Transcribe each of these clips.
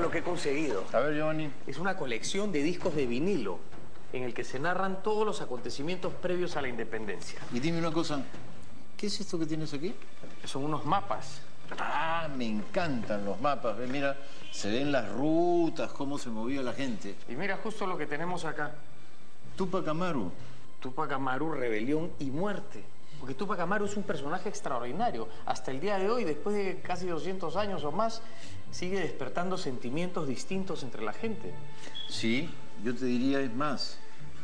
lo que he conseguido. A ver, Giovanni. Es una colección de discos de vinilo en el que se narran todos los acontecimientos previos a la independencia. Y dime una cosa, ¿qué es esto que tienes aquí? Son unos mapas. Ah, me encantan los mapas. Ve, mira, se ven las rutas, cómo se movía la gente. Y mira justo lo que tenemos acá. Tupac Amaru. Tupac Amaru, rebelión y muerte. Porque Tupac Amaru es un personaje extraordinario. Hasta el día de hoy, después de casi 200 años o más, sigue despertando sentimientos distintos entre la gente. Sí, yo te diría es más.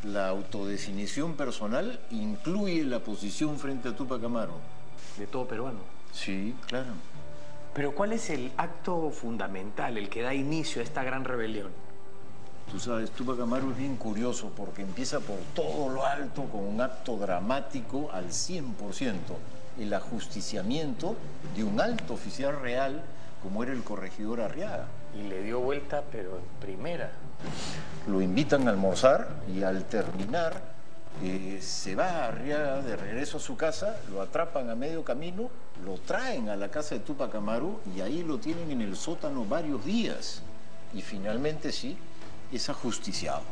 La autodefinición personal incluye la posición frente a Tupac Amaru. De todo peruano. Sí, claro. Pero ¿cuál es el acto fundamental, el que da inicio a esta gran rebelión? Tú sabes, Tupac Amaru es bien curioso porque empieza por todo lo alto con un acto dramático al 100%. El ajusticiamiento de un alto oficial real como era el corregidor Arriaga. Y le dio vuelta, pero en primera. Lo invitan a almorzar y al terminar se va a Arriaga de regreso a su casa, lo atrapan a medio camino, lo traen a la casa de Tupac Amaru y ahí lo tienen en el sótano varios días. Y finalmente sí, es ajusticiado.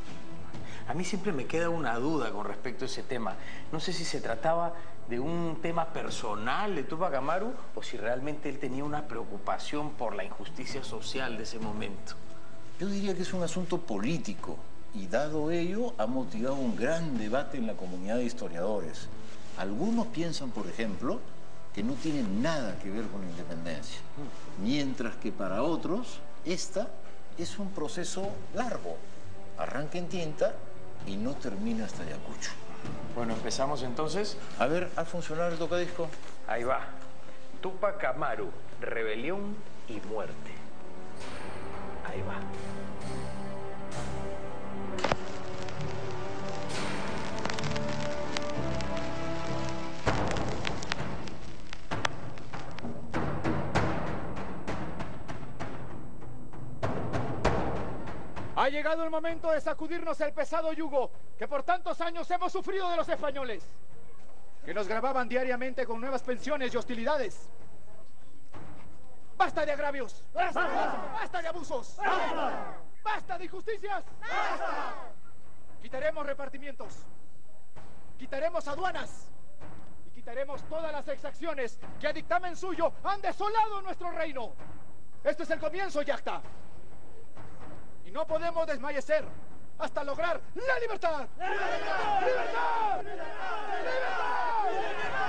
A mí siempre me queda una duda con respecto a ese tema. No sé si se trataba de un tema personal de Tupac Amaru o si realmente él tenía una preocupación por la injusticia social de ese momento. Yo diría que es un asunto político y dado ello ha motivado un gran debate en la comunidad de historiadores. Algunos piensan, por ejemplo, que no tiene nada que ver con la independencia, mientras que para otros esta es un proceso largo. Arranca en Tinta y no termina hasta Ayacucho. Bueno, empezamos entonces. A ver, ¿ha funcionado el tocadisco? Ahí va. Tupac Amaru, rebelión y muerte. Ahí va. Ha llegado el momento de sacudirnos el pesado yugo que por tantos años hemos sufrido de los españoles, que nos grababan diariamente con nuevas pensiones y hostilidades. ¡Basta de agravios! ¡Basta! ¡Basta de abusos! ¡Basta! ¡Basta de injusticias! ¡Basta! Quitaremos repartimientos, quitaremos aduanas y quitaremos todas las exacciones que a dictamen suyo han desolado nuestro reino. Este es el comienzo, Yacta. Y no podemos desmayecer hasta lograr la libertad. ¡Libertad! ¡Libertad! ¡Libertad! ¡Libertad!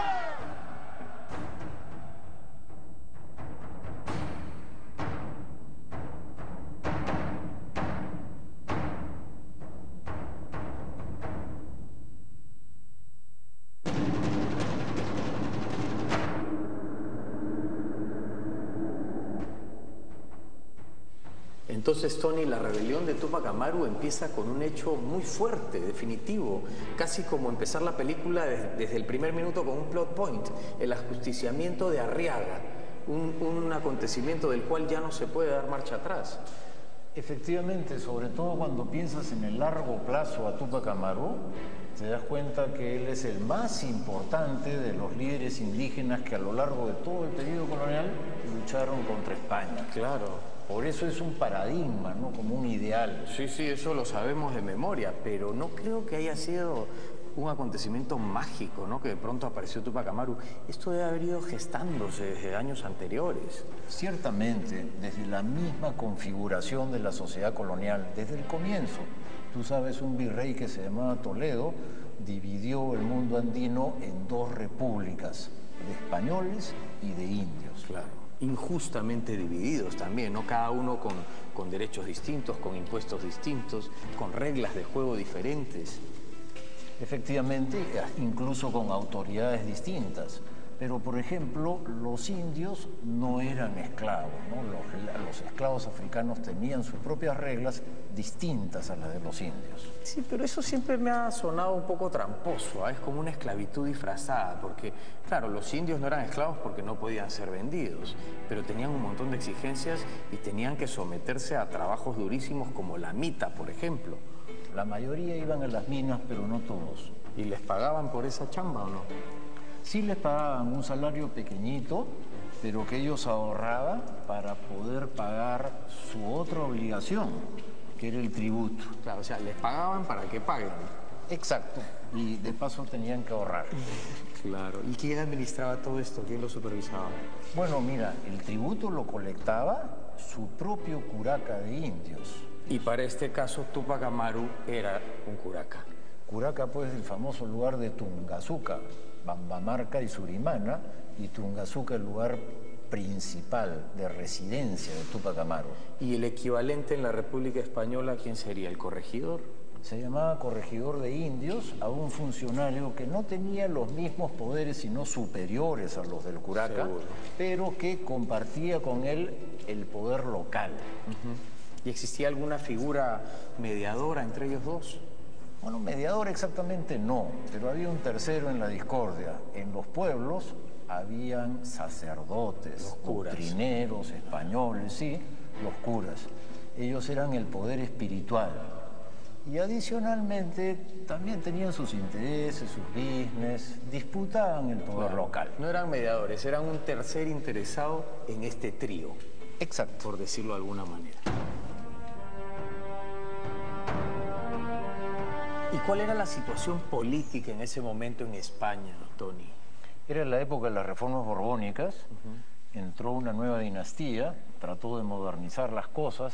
Entonces, Tony, la rebelión de Tupac Amaru empieza con un hecho muy fuerte, definitivo, casi como empezar la película desde el primer minuto con un plot point, el ajusticiamiento de Arriaga, un acontecimiento del cual ya no se puede dar marcha atrás. Efectivamente, sobre todo cuando piensas en el largo plazo a Tupac Amaru, te das cuenta que él es el más importante de los líderes indígenas que a lo largo de todo el periodo colonial lucharon contra España. Claro. Por eso es un paradigma, ¿no? Como un ideal. Sí, sí, eso lo sabemos de memoria, pero no creo que haya sido un acontecimiento mágico, ¿no? Que de pronto apareció Tupac Amaru. Esto debe haber ido gestándose desde años anteriores. Ciertamente, desde la misma configuración de la sociedad colonial, desde el comienzo. Tú sabes, un virrey que se llamaba Toledo dividió el mundo andino en dos repúblicas, de españoles y de indios. Claro. Injustamente divididos también, ¿no? Cada uno con derechos distintos, con impuestos distintos, con reglas de juego diferentes. Efectivamente, incluso con autoridades distintas. Pero, por ejemplo, los indios no eran esclavos, ¿no? Los esclavos africanos tenían sus propias reglas distintas a las de los indios. Sí, pero eso siempre me ha sonado un poco tramposo, ¿eh? Es como una esclavitud disfrazada, porque, claro, los indios no eran esclavos porque no podían ser vendidos, pero tenían un montón de exigencias y tenían que someterse a trabajos durísimos como la mita, por ejemplo. La mayoría iban a las minas, pero no todos. ¿Y les pagaban por esa chamba o no? Sí les pagaban un salario pequeñito, pero que ellos ahorraban para poder pagar su otra obligación, que era el tributo. Claro, o sea, les pagaban para que paguen. Exacto. Y de paso tenían que ahorrar. Claro. ¿Y quién administraba todo esto? ¿Quién lo supervisaba? Bueno, mira, el tributo lo colectaba su propio curaca de indios. Y para este caso, Túpac Amaru era un curaca. Curaca, pues, el famoso lugar de Tungazuca, Bambamarca y Surimana, y Tungazuca, el lugar principal de residencia de Túpac Amaru. ¿Y el equivalente en la República Española, quién sería? ¿El corregidor? Se llamaba corregidor de indios a un funcionario que no tenía los mismos poderes, sino superiores a los del curaca, Seguro. pero que compartía con él el poder local. ¿Y existía alguna figura mediadora entre ellos dos? Bueno, mediador exactamente no, pero había un tercero en la discordia. En los pueblos habían sacerdotes, Los curas. doctrineros, españoles, sí, los curas. Ellos eran el poder espiritual. Y adicionalmente también tenían sus intereses, sus business, disputaban el poder local. No eran mediadores, eran un tercer interesado en este trío, Exacto. por decirlo de alguna manera. ¿Y cuál era la situación política en ese momento en España, Tony? Era la época de las reformas borbónicas, entró una nueva dinastía, trató de modernizar las cosas.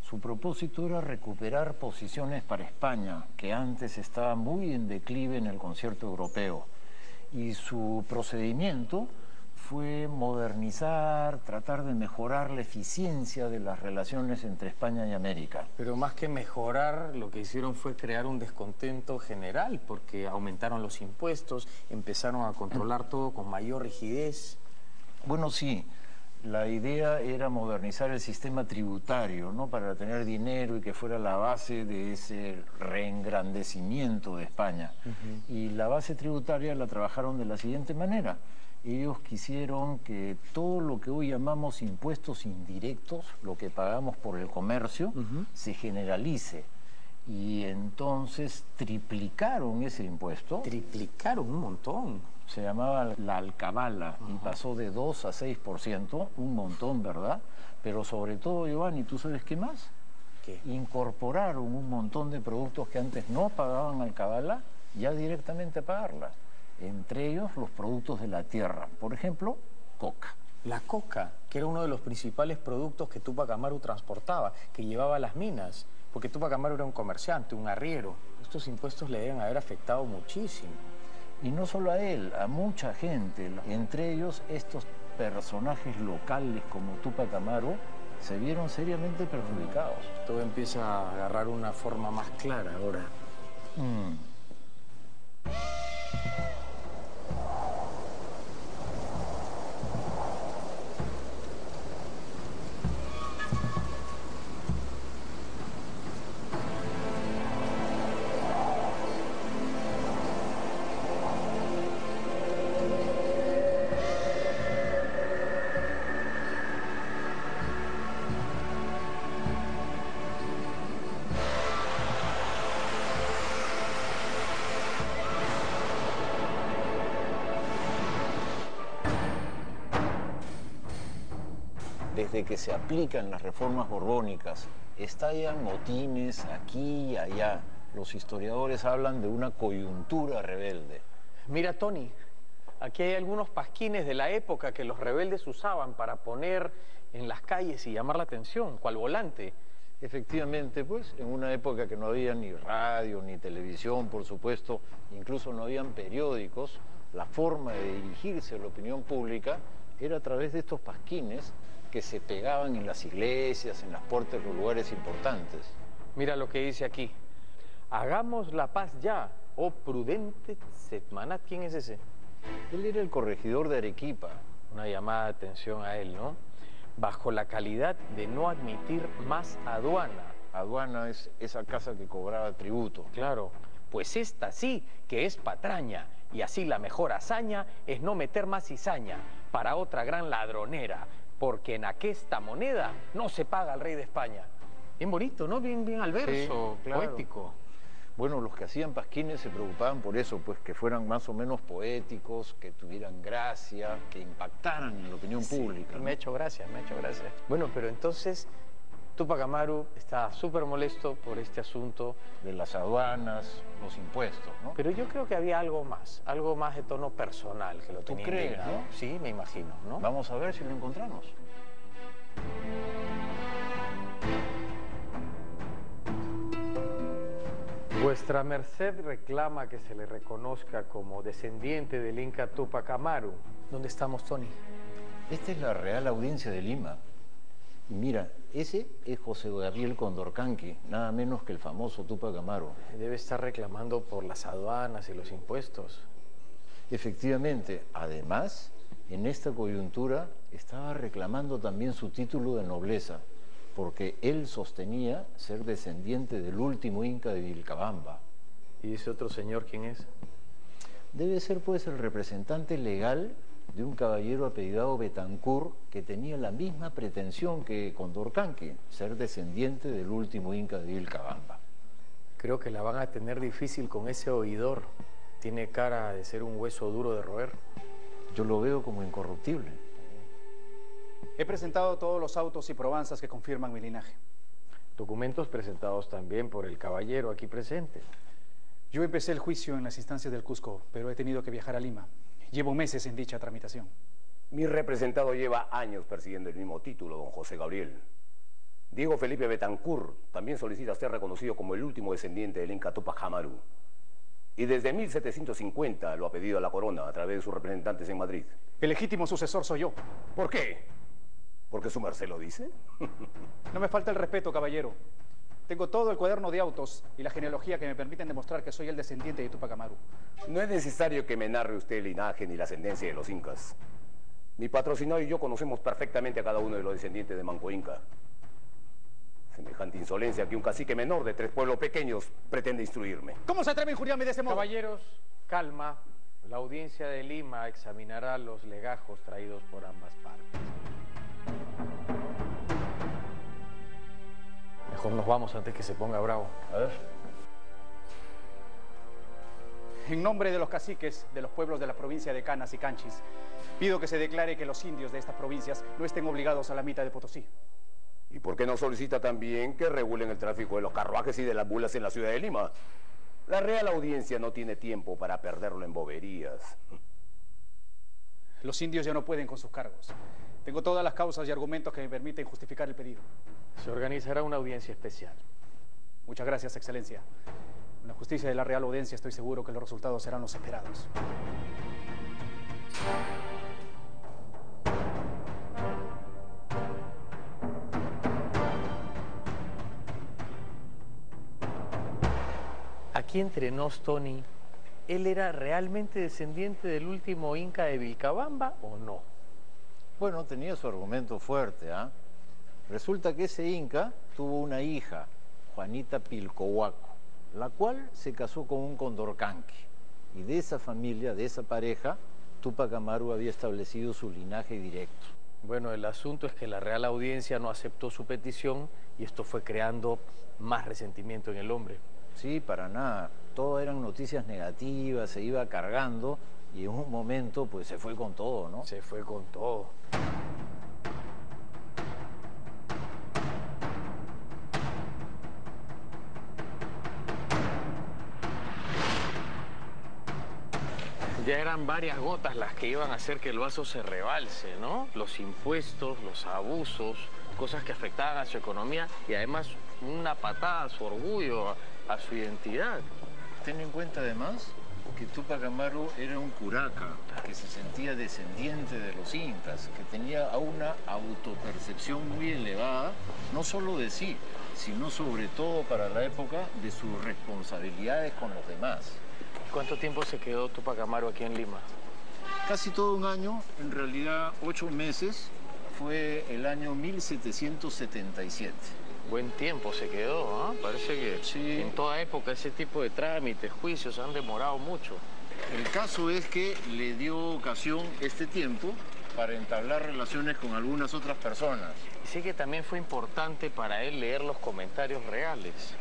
Su propósito era recuperar posiciones para España, que antes estaba muy en declive en el concierto europeo. Y su procedimiento fue modernizar, tratar de mejorar la eficiencia de las relaciones entre España y América. Pero más que mejorar, lo que hicieron fue crear un descontento general, porque aumentaron los impuestos, empezaron a controlar todo con mayor rigidez. Bueno, sí. La idea era modernizar el sistema tributario, ¿no? Para tener dinero y que fuera la base de ese reengrandecimiento de España. Y la base tributaria la trabajaron de la siguiente manera. Ellos quisieron que todo lo que hoy llamamos impuestos indirectos, lo que pagamos por el comercio, se generalice. Y entonces triplicaron ese impuesto. Triplicaron un montón. Se llamaba la alcabala y pasó de 2 a 6%, un montón, ¿verdad? Pero sobre todo, Giovanni, ¿tú sabes qué más? ¿Qué? Incorporaron un montón de productos que antes no pagaban alcabala, ya directamente a pagarla. Entre ellos los productos de la tierra, por ejemplo, coca. La coca, que era uno de los principales productos que Túpac Amaru transportaba, que llevaba a las minas, porque Túpac Amaru era un comerciante, un arriero. Estos impuestos le deben haber afectado muchísimo. Y no solo a él, a mucha gente, entre ellos estos personajes locales como Túpac Amaru, se vieron seriamente perjudicados. Todo empieza a agarrar una forma más clara ahora. Desde que se aplican las reformas borbónicas, estallan motines aquí y allá. Los historiadores hablan de una coyuntura rebelde. Mira, Tony, aquí hay algunos pasquines de la época que los rebeldes usaban para poner en las calles y llamar la atención, cual volante. Efectivamente, pues, en una época que no había ni radio, ni televisión, por supuesto, incluso no habían periódicos, la forma de dirigirse a la opinión pública era a través de estos pasquines que se pegaban en las iglesias, en las puertas de los lugares importantes. Mira lo que dice aquí. Hagamos la paz ya, oh prudente Setmanat. ¿Quién es ese? Él era el corregidor de Arequipa. Una llamada de atención a él, ¿no? Bajo la calidad de no admitir más aduana. Aduana es esa casa que cobraba tributo. Claro, pues esta sí que es patraña, y así la mejor hazaña es no meter más cizaña para otra gran ladronera, porque en aquesta moneda no se paga al rey de España. Bien bonito, ¿no? Bien al verso, Sí, claro. poético. Bueno, los que hacían pasquines se preocupaban por eso, pues que fueran más o menos poéticos, que tuvieran gracia, que impactaran en la opinión pública, ¿no? Me ha hecho gracia, me ha hecho gracia. Bueno, pero entonces Túpac Amaru está súper molesto por este asunto De las aduanas, los impuestos, ¿no? pero yo creo que había algo más de tono personal que lo ¿Tú tenía crees, indignado. no? Sí, me imagino, ¿no? Vamos a ver si lo encontramos. Vuestra merced reclama que se le reconozca como descendiente del Inca Túpac Amaru. ¿Dónde estamos, Tony? Esta es la Real Audiencia de Lima. Y mira, ese es José Gabriel Condorcanqui, nada menos que el famoso Túpac Amaru. Debe estar reclamando por las aduanas y los impuestos. Efectivamente, además, en esta coyuntura estaba reclamando también su título de nobleza, porque él sostenía ser descendiente del último Inca de Vilcabamba. ¿Y ese otro señor quién es? Debe ser pues el representante legal de un caballero apellidado Betancur que tenía la misma pretensión que Condorcanqui, ser descendiente del último Inca de Vilcabamba. Creo que la van a tener difícil con ese oidor. Tiene cara de ser un hueso duro de roer. Yo lo veo como incorruptible. He presentado todos los autos y probanzas que confirman mi linaje. Documentos presentados también por el caballero aquí presente. Yo empecé el juicio en las instancias del Cusco, pero he tenido que viajar a Lima. Llevo meses en dicha tramitación. Mi representado lleva años persiguiendo el mismo título, don José Gabriel. Diego Felipe Betancur también solicita ser reconocido como el último descendiente del Inca Túpac Amaru. Y desde 1750 lo ha pedido a la corona a través de sus representantes en Madrid. El legítimo sucesor soy yo. ¿Por qué? ¿Porque su merced lo dice? No me falta el respeto, caballero. Tengo todo el cuaderno de autos y la genealogía que me permiten demostrar que soy el descendiente de Túpac Amaru. No es necesario que me narre usted el linaje ni la ascendencia de los incas. Mi patrocinado y yo conocemos perfectamente a cada uno de los descendientes de Manco Inca. Semejante insolencia que un cacique menor de 3 pueblos pequeños pretende instruirme. ¿Cómo se atreve a injuriarme de ese modo? Caballeros, calma. La audiencia de Lima examinará los legajos traídos por ambas partes. Mejor nos vamos antes que se ponga bravo. A ver. En nombre de los caciques de los pueblos de la provincia de Canas y Canchis, pido que se declare que los indios de estas provincias no estén obligados a la mitad de Potosí. ¿Y por qué no solicita también que regulen el tráfico de los carruajes y de las mulas en la ciudad de Lima? La Real Audiencia no tiene tiempo para perderlo en boberías. Los indios ya no pueden con sus cargos. Tengo todas las causas y argumentos que me permiten justificar el pedido. Se organizará una audiencia especial. Muchas gracias, Excelencia. Con la justicia de la Real Audiencia estoy seguro que los resultados serán los esperados. Aquí entre nos, Tony, ¿él era realmente descendiente del último Inca de Vilcabamba o no? Bueno, tenía su argumento fuerte, ¿ah? Resulta que ese Inca tuvo una hija, Juanita Pilcohuaco, la cual se casó con un Condorcanqui. Y de esa familia, de esa pareja, Túpac Amaru había establecido su linaje directo. Bueno, el asunto es que la Real Audiencia no aceptó su petición y esto fue creando más resentimiento en el hombre. Sí, para nada. Todo eran noticias negativas, se iba cargando y en un momento pues se fue con todo, ¿no? Se fue con todo. Ya eran varias gotas las que iban a hacer que el vaso se rebalse, ¿no? Los impuestos, los abusos, cosas que afectaban a su economía y además una patada a su orgullo, a su identidad. Ten en cuenta además que Túpac Amaru era un curaca, que se sentía descendiente de los incas, que tenía una autopercepción muy elevada, no solo de sí, sino sobre todo para la época de sus responsabilidades con los demás. ¿Cuánto tiempo se quedó Túpac Amaru aquí en Lima? Casi todo un año, en realidad 8 meses, fue el año 1777. Buen tiempo se quedó, ¿ah? Parece que Sí. en toda época ese tipo de trámites, juicios han demorado mucho. El caso es que le dio ocasión este tiempo para entablar relaciones con algunas otras personas. Y sé que también fue importante para él leer los comentarios reales.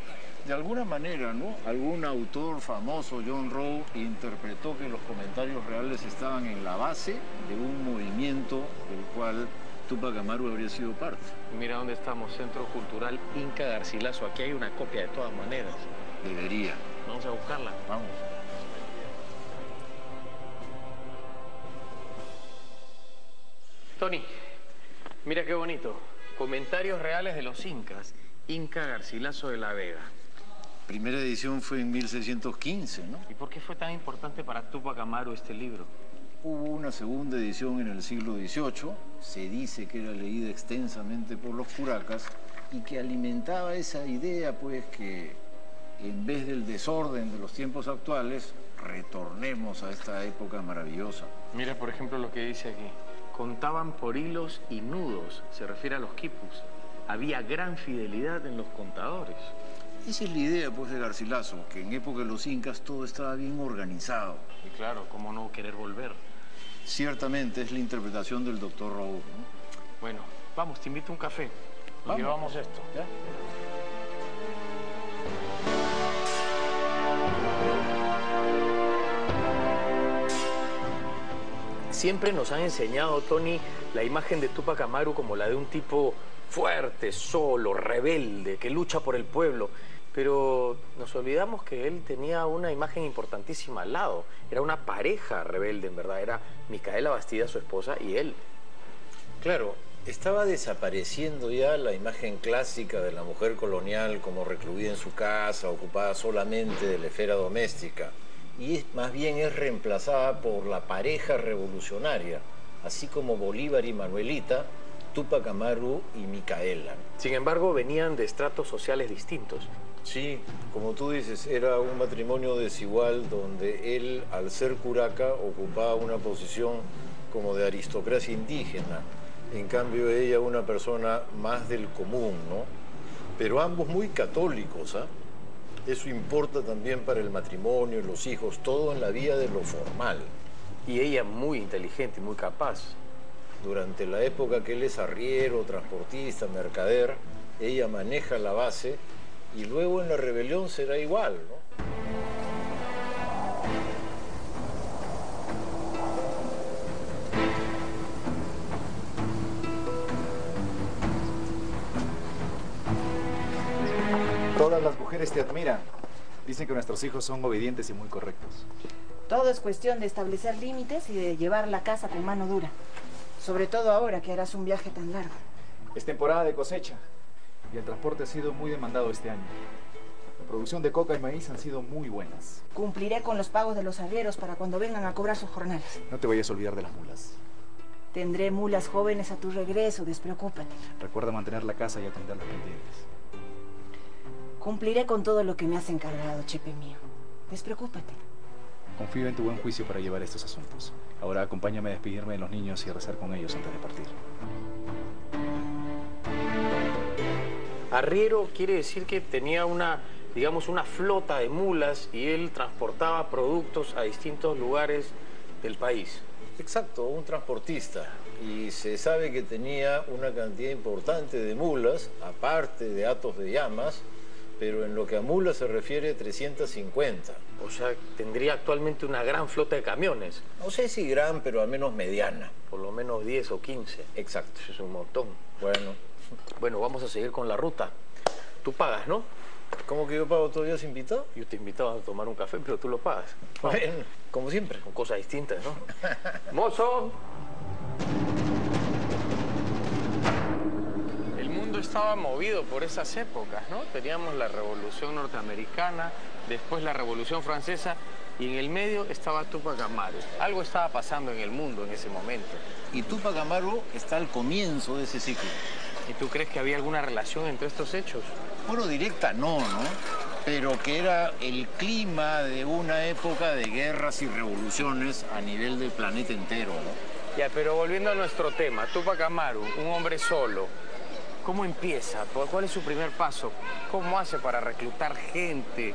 De alguna manera, ¿no? Algún autor famoso, John Rowe, interpretó que los comentarios reales estaban en la base de un movimiento del cual Túpac Amaru habría sido parte. Mira dónde estamos, Centro Cultural Inca Garcilaso. Aquí hay una copia de todas maneras. Debería. Vamos a buscarla. Vamos. Tony, mira qué bonito. Comentarios reales de los incas. Inca Garcilaso de la Vega. Primera edición fue en 1615, ¿no? ¿Y por qué fue tan importante para Túpac Amaru este libro? Hubo una segunda edición en el siglo XVIII, se dice que era leída extensamente por los curacas y que alimentaba esa idea, pues, que en vez del desorden de los tiempos actuales, retornemos a esta época maravillosa. Mira, por ejemplo, lo que dice aquí. Contaban por hilos y nudos, se refiere a los quipus. Había gran fidelidad en los contadores. Esa es la idea, pues, de Garcilaso, que en época de los incas todo estaba bien organizado. Y claro, ¿cómo no querer volver? Ciertamente es la interpretación del doctor Rowe, ¿no? Bueno, vamos, te invito a un café. Nos llevamos esto. ¿Ya? Siempre nos han enseñado, Tony, la imagen de Túpac Amaru como la de un tipo fuerte, solo, rebelde, que lucha por el pueblo. Pero nos olvidamos que él tenía una imagen importantísima al lado. Era una pareja rebelde, en verdad. Era Micaela Bastida, su esposa, y él. Claro, estaba desapareciendo ya la imagen clásica de la mujer colonial como recluida en su casa, ocupada solamente de la esfera doméstica. Y más bien es reemplazada por la pareja revolucionaria, así como Bolívar y Manuelita, Túpac Amaru y Micaela. Sin embargo, venían de estratos sociales distintos. Sí, como tú dices, era un matrimonio desigual donde él, al ser curaca, ocupaba una posición como de aristocracia indígena. En cambio, ella una persona más del común, ¿no? Pero ambos muy católicos, ¿ah? Eso importa también para el matrimonio, los hijos, todo en la vía de lo formal. Y ella muy inteligente y muy capaz. Durante la época que él es arriero, transportista, mercader, ella maneja la base y luego en la rebelión será igual, ¿no? Todas las mujeres te admiran. Dicen que nuestros hijos son obedientes y muy correctos. Todo es cuestión de establecer límites y de llevar la casa con mano dura. Sobre todo ahora que harás un viaje tan largo. Es temporada de cosecha y el transporte ha sido muy demandado este año. La producción de coca y maíz han sido muy buenas. Cumpliré con los pagos de los arrieros para cuando vengan a cobrar sus jornales. No te vayas a olvidar de las mulas. Tendré mulas jóvenes a tu regreso, despreocúpate. Recuerda mantener la casa y atender los pendientes. Cumpliré con todo lo que me has encargado, Chepe mío. Despreocúpate. Confío en tu buen juicio para llevar estos asuntos. Ahora acompáñame a despedirme de los niños y a rezar con ellos antes de partir. Arriero quiere decir que tenía una, digamos, una flota de mulas y él transportaba productos a distintos lugares del país. Exacto, un transportista. Y se sabe que tenía una cantidad importante de mulas, aparte de hatos de llamas, pero en lo que a mulas se refiere, 350. O sea, tendría actualmente una gran flota de camiones. No sé si gran, pero al menos mediana. Por lo menos 10 o 15. Exacto. Eso es un montón. Bueno, Vamos a seguir con la ruta. Tú pagas, ¿no? ¿cómo que yo pago? ¿Todavía has invitado? Yo te invitaba a tomar un café, pero tú lo pagas. Bueno, como siempre. Con cosas distintas, ¿no? ¡Mozo! El mundo estaba movido por esas épocas, ¿no? Teníamos la Revolución Norteamericana, después la Revolución Francesa, y en el medio estaba Túpac Amaru. Algo estaba pasando en el mundo en ese momento. Y Túpac Amaru está al comienzo de ese ciclo. ¿Y tú crees que había alguna relación entre estos hechos? Bueno, directa no, ¿no? Pero que era el clima de una época de guerras y revoluciones a nivel del planeta entero, ¿no? Ya, pero volviendo a nuestro tema, Túpac Amaru, un hombre solo, ¿cómo empieza? ¿Cuál es su primer paso? ¿Cómo hace para reclutar gente?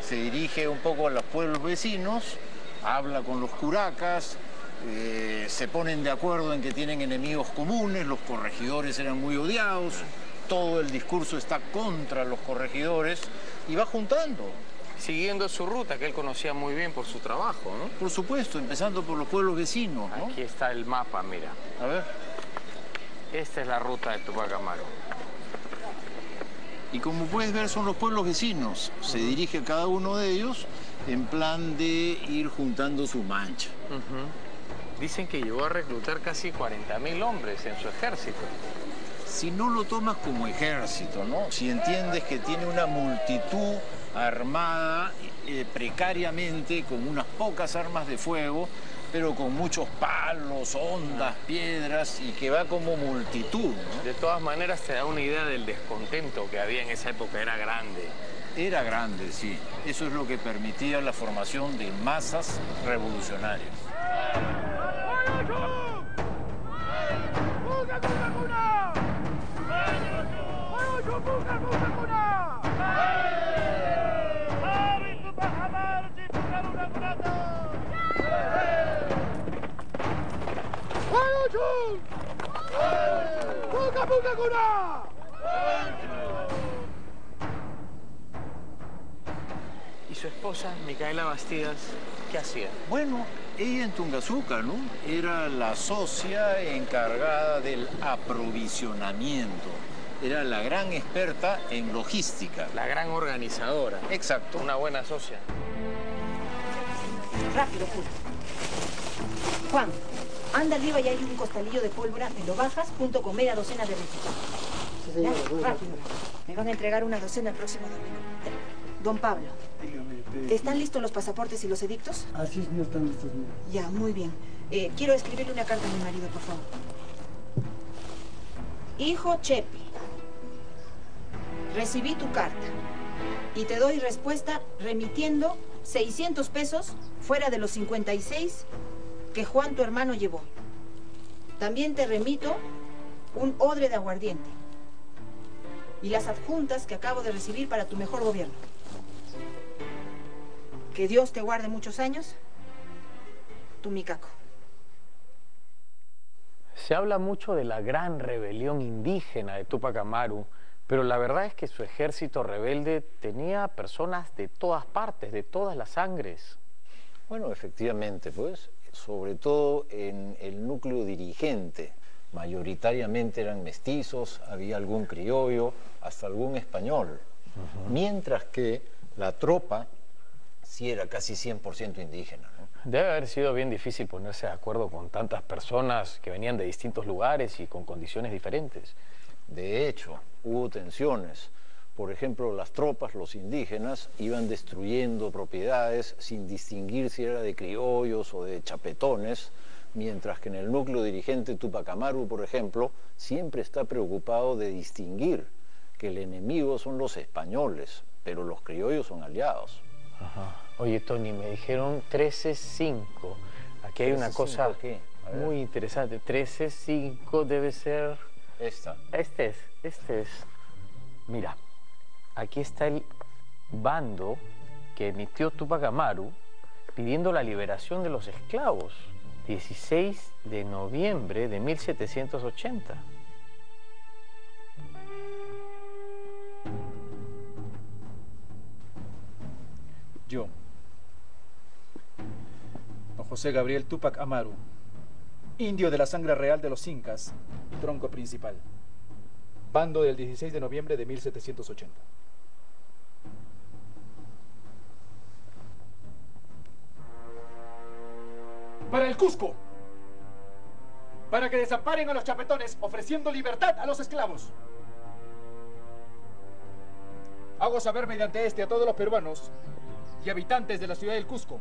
Se dirige un poco a los pueblos vecinos, habla con los curacas, se ponen de acuerdo en que tienen enemigos comunes, los corregidores eran muy odiados, todo el discurso está contra los corregidores, y va juntando. Siguiendo su ruta que él conocía muy bien por su trabajo, ¿no? Por supuesto, empezando por los pueblos vecinos, ¿no? Aquí está el mapa, mira. A ver. Esta es la ruta de Tupac Amaru. Y como puedes ver, son los pueblos vecinos. Se dirige cada uno de ellos en plan de ir juntando su mancha. Dicen que llegó a reclutar casi 40.000 hombres en su ejército. Si no lo tomas como ejército, ¿no? Si entiendes que tiene una multitud armada precariamente, con unas pocas armas de fuego, pero con muchos palos, ondas, piedras, y que va como multitud, ¿no? De todas maneras, te da una idea del descontento que había en esa época. Era grande. Era grande, sí. Eso es lo que permitía la formación de masas revolucionarias. ¿Y su esposa, Micaela Bastidas, qué hacía? Bueno, ella en Tungazuca, ¿no? Era la socia encargada del aprovisionamiento. Era la gran experta en logística. La gran organizadora. Exacto. Una buena socia. Rápido, Julio. Juan, anda arriba y hay un costalillo de pólvora, me lo bajas junto con media docena de rifles. Rápido. Me van a entregar una docena el próximo domingo. Don Pablo, ¿están listos los pasaportes y los edictos? Así es, no están listos. Ya, muy bien. Quiero escribirle una carta a mi marido, por favor. Hijo Chepi, recibí tu carta y te doy respuesta remitiendo 600 pesos fuera de los 56 que Juan, tu hermano, llevó. También te remito un odre de aguardiente y las adjuntas que acabo de recibir para tu mejor gobierno. Que Dios te guarde muchos años. Tu Micaco. Se habla mucho de la gran rebelión indígena de Tupac Amaru, pero la verdad es que su ejército rebelde tenía personas de todas partes, de todas las sangres. Bueno, efectivamente, pues, sobre todo en el núcleo dirigente. Mayoritariamente eran mestizos, había algún criollo, hasta algún español. Mientras que la tropa sí era casi 100% indígena, ¿no? Debe haber sido bien difícil ponerse de acuerdo con tantas personas que venían de distintos lugares y con condiciones diferentes. De hecho, hubo tensiones. Por ejemplo, las tropas, los indígenas, iban destruyendo propiedades sin distinguir si era de criollos o de chapetones, mientras que en el núcleo dirigente Tupac Amaru, por ejemplo, siempre está preocupado de distinguir que el enemigo son los españoles, pero los criollos son aliados. Ajá. Oye, Tony, me dijeron 13-5. Aquí hay una cosa muy interesante. 13-5 debe ser... Esta. Este es. Mira, aquí está el bando que emitió Tupac Amaru pidiendo la liberación de los esclavos. 16 de noviembre de 1780. Yo, don José Gabriel Tupac Amaru, indio de la sangre real de los incas y tronco principal, bando del 16 de noviembre de 1780. Para el Cusco, para que desamparen a los chapetones ofreciendo libertad a los esclavos. Hago saber mediante este a todos los peruanos y habitantes de la ciudad del Cusco,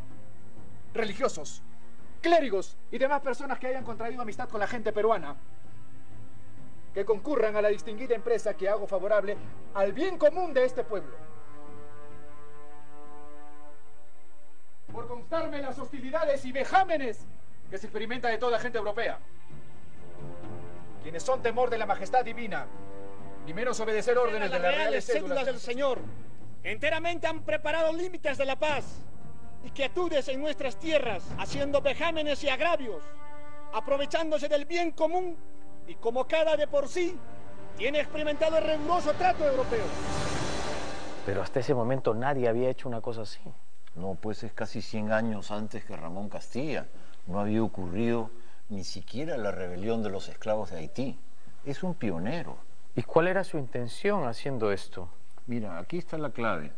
religiosos, clérigos y demás personas que hayan contraído amistad con la gente peruana, que concurran a la distinguida empresa que hago favorable al bien común de este pueblo. Por constarme las hostilidades y vejámenes que se experimenta de toda gente europea, quienes son temor de la majestad divina, ni menos obedecer órdenes de las reales cédulas del Señor, enteramente han preparado límites de la paz y quietudes en nuestras tierras, haciendo vejámenes y agravios, aprovechándose del bien común y como cada de por sí tiene experimentado el riguroso trato europeo. Pero hasta ese momento nadie había hecho una cosa así. No, pues es casi 100 años antes que Ramón Castilla. No había ocurrido ni siquiera la rebelión de los esclavos de Haití. Es un pionero. ¿Y cuál era su intención haciendo esto? Mira, aquí está la clave.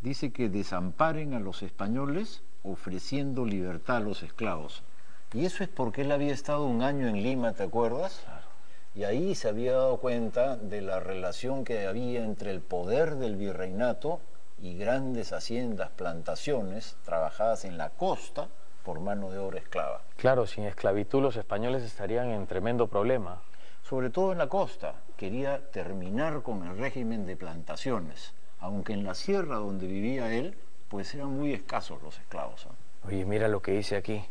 Dice que desamparen a los españoles ofreciendo libertad a los esclavos. Y eso es porque él había estado 1 año en Lima, ¿te acuerdas? Claro. Y ahí se había dado cuenta de la relación que había entre el poder del virreinato y grandes haciendas, plantaciones, trabajadas en la costa por mano de obra esclava. Claro, sin esclavitud los españoles estarían en tremendo problema. Sobre todo en la costa. Quería terminar con el régimen de plantaciones, aunque en la sierra donde vivía él, pues eran muy escasos los esclavos, ¿eh? Oye, mira lo que dice aquí.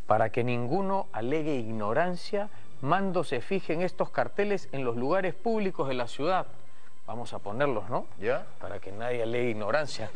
Para que ninguno alegue ignorancia, mando se fijen estos carteles en los lugares públicos de la ciudad. Vamos a ponerlos, ¿no? ¿Ya? Para que nadie alegue ignorancia.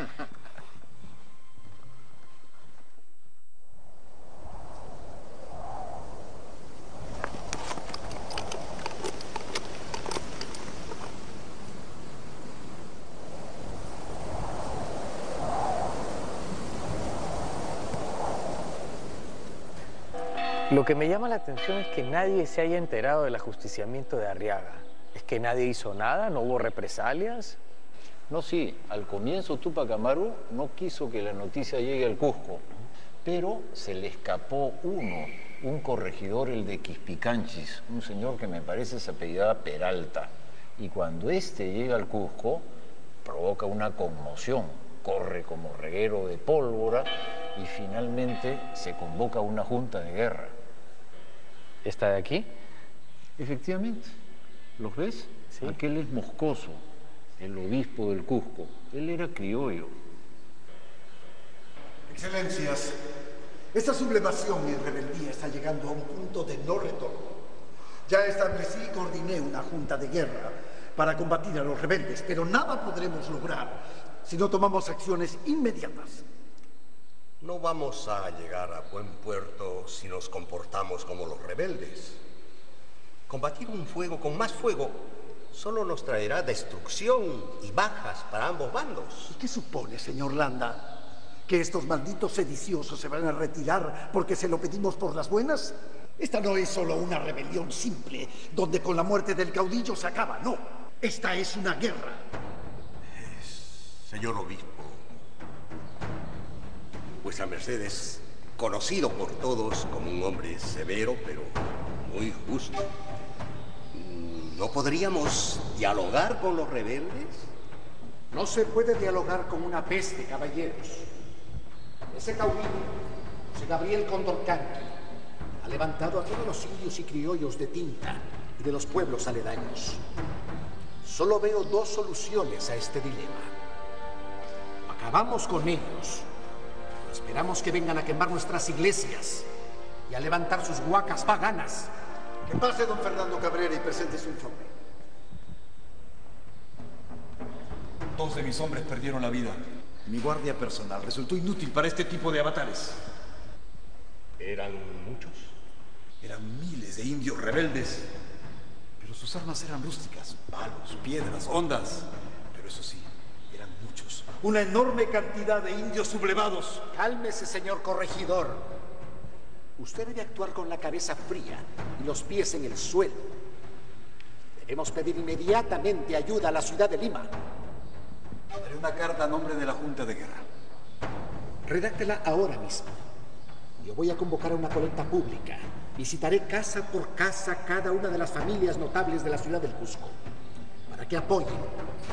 Lo que me llama la atención es que nadie se haya enterado del ajusticiamiento de Arriaga. ¿Es que nadie hizo nada? ¿No hubo represalias? No, sí. Al comienzo Túpac Amaru no quiso que la noticia llegue al Cusco, pero se le escapó un corregidor, el de Quispicanchis, un señor que me parece se apellidaba Peralta. Y cuando este llega al Cusco, provoca una conmoción, corre como reguero de pólvora y finalmente se convoca una junta de guerra. ¿Esta de aquí? Efectivamente. ¿Los ves? Sí. Aquel es Moscoso, el obispo del Cusco. Él era criollo. Excelencias, esta sublevación y rebeldía está llegando a un punto de no retorno. Ya establecí y coordiné una junta de guerra para combatir a los rebeldes, pero nada podremos lograr si no tomamos acciones inmediatas. No vamos a llegar a buen puerto si nos comportamos como los rebeldes. Combatir un fuego con más fuego solo nos traerá destrucción y bajas para ambos bandos. ¿Y qué supone, señor Landa? ¿Que estos malditos sediciosos se van a retirar porque se lo pedimos por las buenas? Esta no es solo una rebelión simple, donde con la muerte del caudillo se acaba, no. Esta es una guerra. Señor obispo, vuestra merced es conocido por todos como un hombre severo, pero muy justo. ¿No podríamos dialogar con los rebeldes? No se puede dialogar con una peste, caballeros. Ese caudillo, José Gabriel Condorcanqui, ha levantado a todos los indios y criollos de Tinta y de los pueblos aledaños. Solo veo 2 soluciones a este dilema. Acabamos con ellos. Esperamos que vengan a quemar nuestras iglesias y a levantar sus huacas paganas. Que pase don Fernando Cabrera y presente su informe. 2 de mis hombres perdieron la vida. Mi guardia personal resultó inútil para este tipo de avatares. ¿Eran muchos? Eran miles de indios rebeldes. Pero sus armas eran rústicas, palos, piedras, hondas. Pero eso sí, eran muchos. Una enorme cantidad de indios sublevados. Cálmese, señor corregidor. Usted debe actuar con la cabeza fría y los pies en el suelo. Debemos pedir inmediatamente ayuda a la ciudad de Lima. Daré una carta a nombre de la Junta de Guerra. Redáctela ahora mismo. Yo voy a convocar a una colecta pública. Visitaré casa por casa cada una de las familias notables de la ciudad del Cusco para que apoyen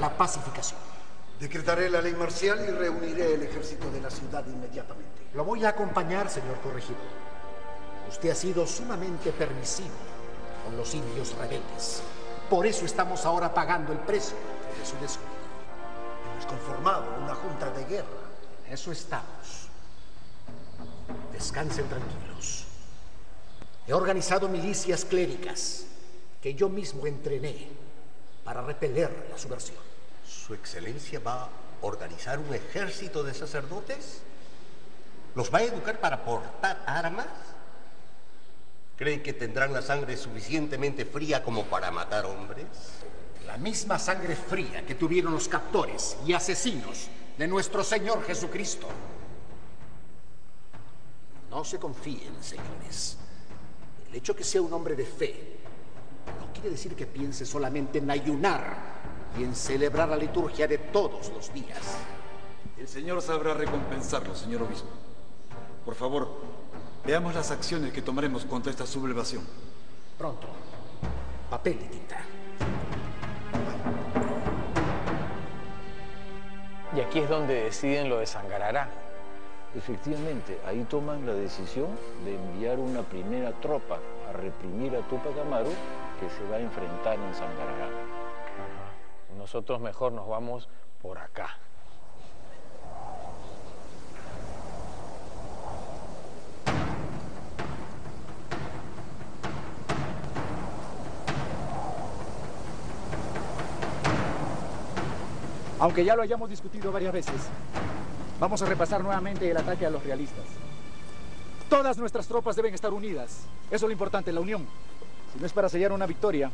la pacificación. Decretaré la ley marcial y reuniré el ejército de la ciudad inmediatamente. Lo voy a acompañar, señor corregidor. Usted ha sido sumamente permisivo con los indios rebeldes. Por eso estamos ahora pagando el precio de su descuido. Hemos conformado una junta de guerra. Eso estamos. Descansen tranquilos. He organizado milicias cléricas que yo mismo entrené para repeler la subversión. ¿Su excelencia va a organizar un ejército de sacerdotes? ¿Los va a educar para portar armas? ¿Creen que tendrán la sangre suficientemente fría como para matar hombres? La misma sangre fría que tuvieron los captores y asesinos de nuestro Señor Jesucristo. No se confíen, señores. El hecho que sea un hombre de fe no quiere decir que piense solamente en ayunar y en celebrar la liturgia de todos los días. El Señor sabrá recompensarlo, señor obispo. Por favor, veamos las acciones que tomaremos contra esta sublevación. Pronto. Papel y tinta. Y aquí es donde deciden lo de Sangarará. Efectivamente, ahí toman la decisión de enviar una primera tropa a reprimir a Túpac Amaru, que se va a enfrentar en Sangarará. Nosotros mejor nos vamos por acá. Aunque ya lo hayamos discutido varias veces, vamos a repasar nuevamente el ataque a los realistas. Todas nuestras tropas deben estar unidas. Eso es lo importante, la unión. Si no es para sellar una victoria,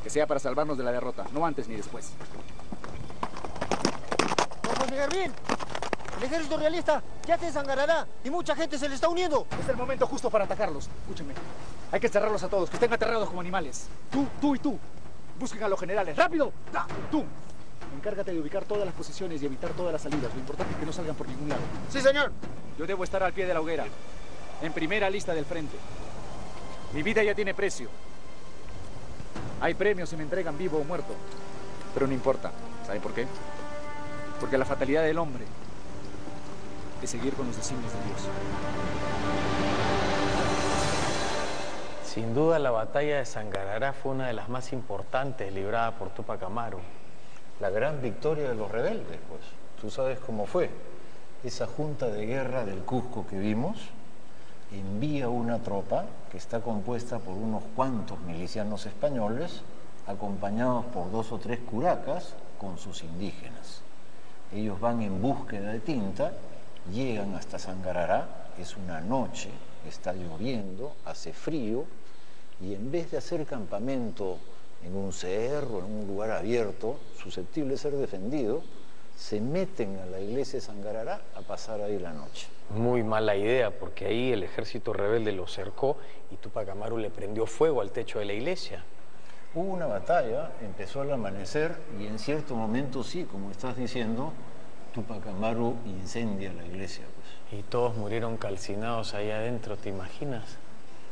que sea para salvarnos de la derrota, no antes ni después. Don Juan Miguel Bien, el ejército realista ya te Sangarará y mucha gente se le está uniendo. Es el momento justo para atacarlos. Escúchenme. Hay que encerrarlos a todos, que estén aterrados como animales. Tú y tú. Busquen a los generales. ¡Rápido! Tú. Encárgate de ubicar todas las posiciones y evitar todas las salidas. Lo importante es que no salgan por ningún lado. Sí, señor. Yo debo estar al pie de la hoguera, en primera lista del frente. Mi vida ya tiene precio. Hay premios si me entregan vivo o muerto. Pero no importa. ¿Sabe por qué? Porque la fatalidad del hombre es seguir con los designios de Dios. Sin duda la batalla de Sangarará fue una de las más importantes librada por Túpac Amaru. La gran victoria de los rebeldes, pues. Tú sabes cómo fue. Esa junta de guerra del Cusco que vimos envía una tropa que está compuesta por unos cuantos milicianos españoles, acompañados por 2 o 3 curacas con sus indígenas. Ellos van en búsqueda de tinta, llegan hasta Sangarará, es una noche, está lloviendo, hace frío, y en vez de hacer campamento en un cerro, en un lugar abierto, susceptible de ser defendido, se meten a la iglesia de Sangarará a pasar ahí la noche. Muy mala idea, porque ahí el ejército rebelde lo cercó y Túpac Amaru le prendió fuego al techo de la iglesia. Hubo una batalla, empezó al amanecer y en cierto momento sí, como estás diciendo, Túpac Amaru incendia la iglesia, pues. Y todos murieron calcinados ahí adentro, ¿te imaginas?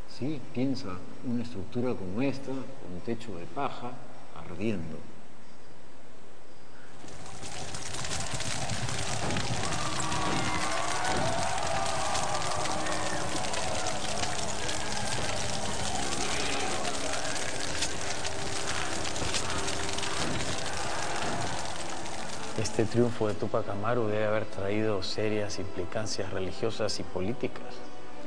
Sí, piensa, una estructura como esta, con techo de paja, ardiendo. Este triunfo de Túpac Amaru debe haber traído serias implicancias religiosas y políticas.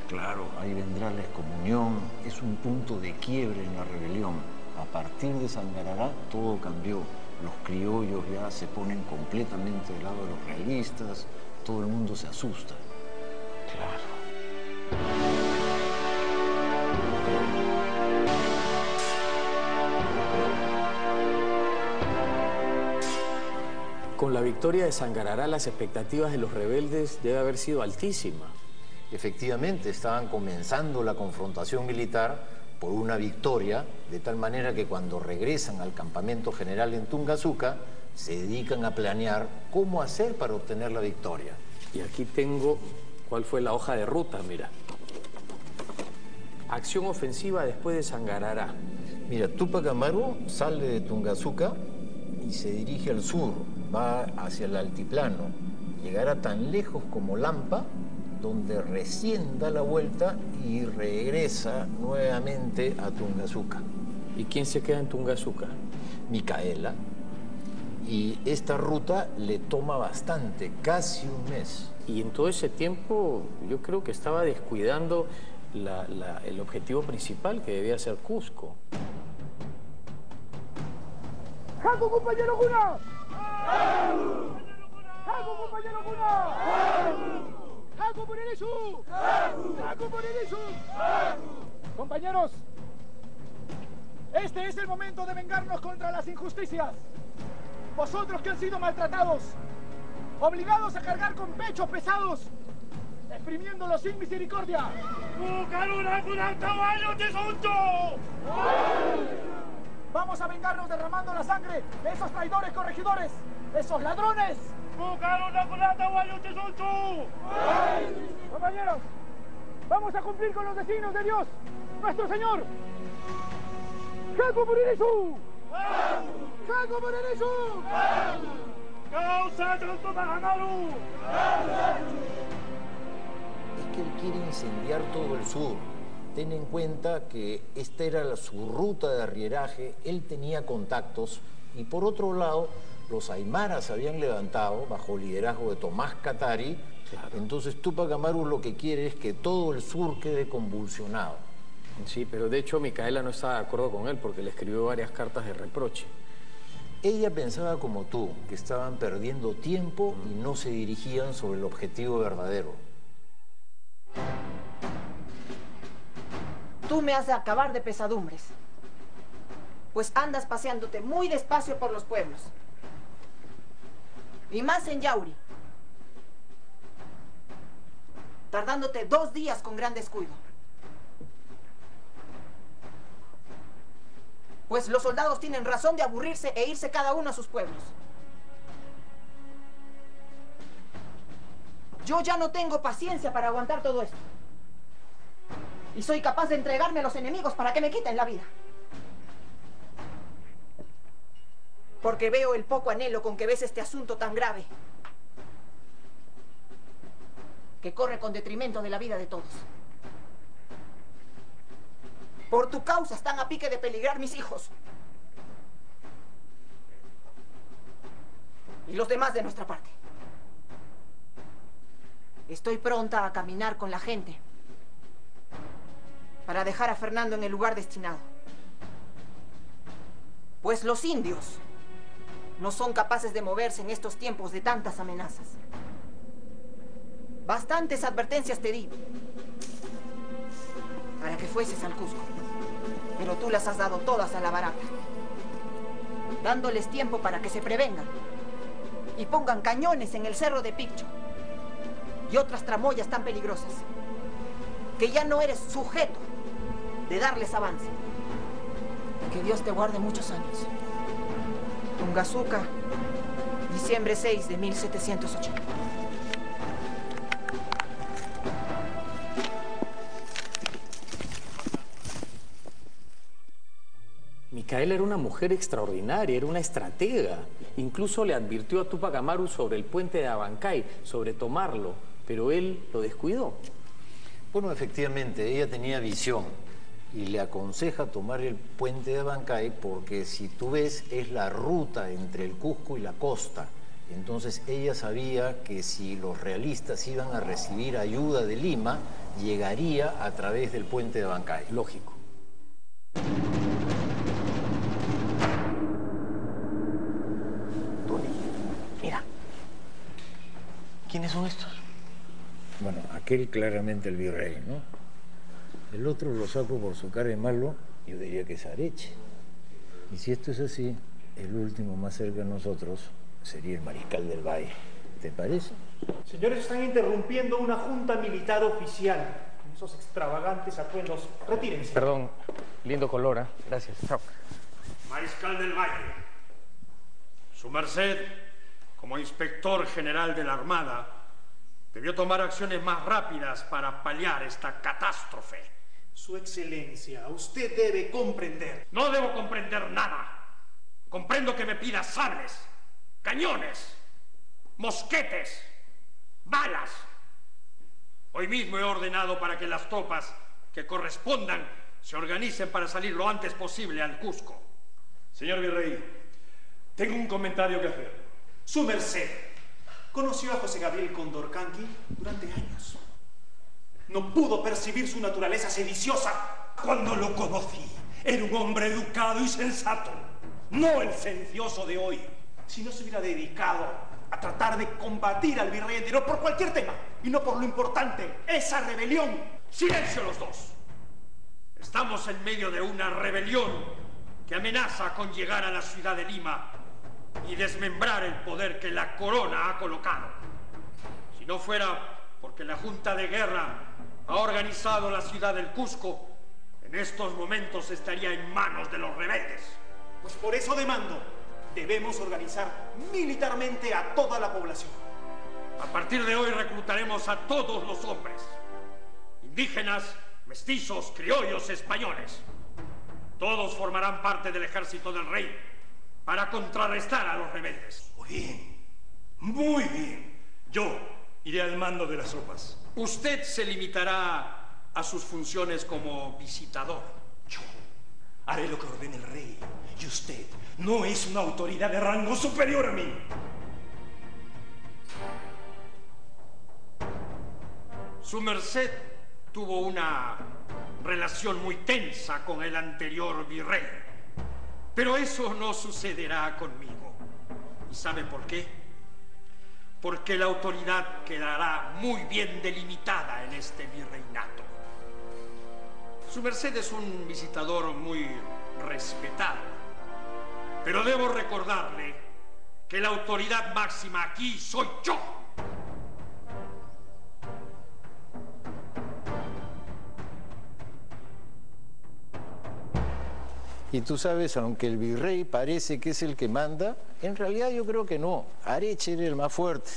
Claro, ahí vendrá la excomunión, es un punto de quiebre en la rebelión. A partir de Sangarará todo cambió. Los criollos ya se ponen completamente del lado de los realistas, todo el mundo se asusta. Claro. Con la victoria de Sangarará, las expectativas de los rebeldes deben haber sido altísimas. Efectivamente, estaban comenzando la confrontación militar por una victoria, de tal manera que cuando regresan al campamento general en Tungazuca, se dedican a planear cómo hacer para obtener la victoria. Y aquí tengo cuál fue la hoja de ruta, mira. Acción ofensiva después de Sangarará. Mira, Túpac Amaru sale de Tungazuca y se dirige al sur, va hacia el altiplano, llegará tan lejos como Lampa, donde recién da la vuelta y regresa nuevamente a Tungazuca. ¿Y quién se queda en Tungazuca? Micaela. Y esta ruta le toma bastante, casi un mes. Y en todo ese tiempo yo creo que estaba descuidando el objetivo principal, que debía ser Cusco. ¡Jaco, compañero Cuna! ¡Jaco, compañero Cuna! ¡Jaco por el eso! ¡Jaco por el eso! Compañeros, Este es el momento de vengarnos contra las injusticias. Vosotros que han sido maltratados, obligados a cargar con pechos pesados, exprimiéndolos sin misericordia. Vamos a vengarnos derramando la sangre de esos traidores corregidores, esos ladrones. Compañeros, vamos a cumplir con los designios de Dios, nuestro Señor. ¡Jaco Morenisu! ¡Jaco Morenisu! Es que él quiere incendiar todo el sur. Ten en cuenta que esta era su ruta de arrieraje, él tenía contactos y por otro lado los aymaras habían levantado bajo liderazgo de Tomás Katari. Claro. Entonces Túpac Amaru lo que quiere es que todo el sur quede convulsionado. Sí, pero de hecho Micaela no estaba de acuerdo con él porque le escribió varias cartas de reproche. Ella pensaba como tú, que estaban perdiendo tiempo y no se dirigían sobre el objetivo verdadero. Tú me has de acabar de pesadumbres, pues andas paseándote muy despacio por los pueblos. Y más en Yauri, tardándote 2 días con gran descuido. Pues los soldados tienen razón de aburrirse e irse cada uno a sus pueblos. Yo ya no tengo paciencia para aguantar todo esto. Y soy capaz de entregarme a los enemigos para que me quiten la vida. Porque veo el poco anhelo con que ves este asunto tan grave, que corre con detrimento de la vida de todos. Por tu causa están a pique de peligrar mis hijos. Y los demás de nuestra parte. Estoy pronta a caminar con la gente para dejar a Fernando en el lugar destinado. Pues los indios no son capaces de moverse en estos tiempos de tantas amenazas. Bastantes advertencias te di para que fueses al Cusco, pero tú las has dado todas a la barata, dándoles tiempo para que se prevengan y pongan cañones en el cerro de Piccho y otras tramoyas tan peligrosas que ya no eres sujeto de darles avance. Que Dios te guarde muchos años. Tungazuca, diciembre 6 de 1780. Micaela era una mujer extraordinaria, era una estratega. Incluso le advirtió a Túpac Amaru sobre el puente de Abancay, sobre tomarlo, pero él lo descuidó. Bueno, efectivamente, ella tenía visión y le aconseja tomar el puente de Abancay porque, si tú ves, es la ruta entre el Cusco y la costa. Entonces ella sabía que si los realistas iban a recibir ayuda de Lima, llegaría a través del puente de Abancay. Lógico. Tony, mira. ¿Quiénes son estos? Bueno, aquel claramente el virrey, ¿no? El otro lo saco por su cara de malo, yo diría que es Areche. Y si esto es así, el último más cerca de nosotros sería el mariscal del Valle. ¿Te parece? Señores, están interrumpiendo una junta militar oficial. Con esos extravagantes atuendos. Retírense. Perdón, lindo color, ¿eh? Gracias. Chao. Mariscal del Valle, su merced, como inspector general de la Armada, debió tomar acciones más rápidas para paliar esta catástrofe. Su excelencia, usted debe comprender. No debo comprender nada. Comprendo que me pida sables, cañones, mosquetes, balas. Hoy mismo he ordenado para que las tropas que correspondan se organicen para salir lo antes posible al Cusco. Señor virrey, tengo un comentario que hacer. Su merced conoció a José Gabriel Condorcanqui durante años. No pudo percibir su naturaleza sediciosa. Cuando lo conocí, era un hombre educado y sensato, no el sedicioso de hoy. Si no se hubiera dedicado a tratar de combatir al virrey entero por cualquier tema, y no por lo importante, esa rebelión. ¡Silencio los dos! Estamos en medio de una rebelión que amenaza con llegar a la ciudad de Lima y desmembrar el poder que la corona ha colocado. Si no fuera porque la Junta de Guerra ha organizado la ciudad del Cusco, en estos momentos estaría en manos de los rebeldes. Pues por eso demando, debemos organizar militarmente a toda la población. A partir de hoy reclutaremos a todos los hombres, indígenas, mestizos, criollos, españoles. Todos formarán parte del ejército del rey para contrarrestar a los rebeldes. Muy bien, muy bien. Yo iré al mando de las tropas. Usted se limitará a sus funciones como visitador. Yo haré lo que ordene el rey. Y usted no es una autoridad de rango superior a mí. Su merced tuvo una relación muy tensa con el anterior virrey. Pero eso no sucederá conmigo. ¿Y sabe por qué? Porque la autoridad quedará muy bien delimitada en este virreinato. Su merced es un visitador muy respetado, pero debo recordarle que la autoridad máxima aquí soy yo. Y tú sabes, aunque el virrey parece que es el que manda, en realidad yo creo que no. Areche era el más fuerte.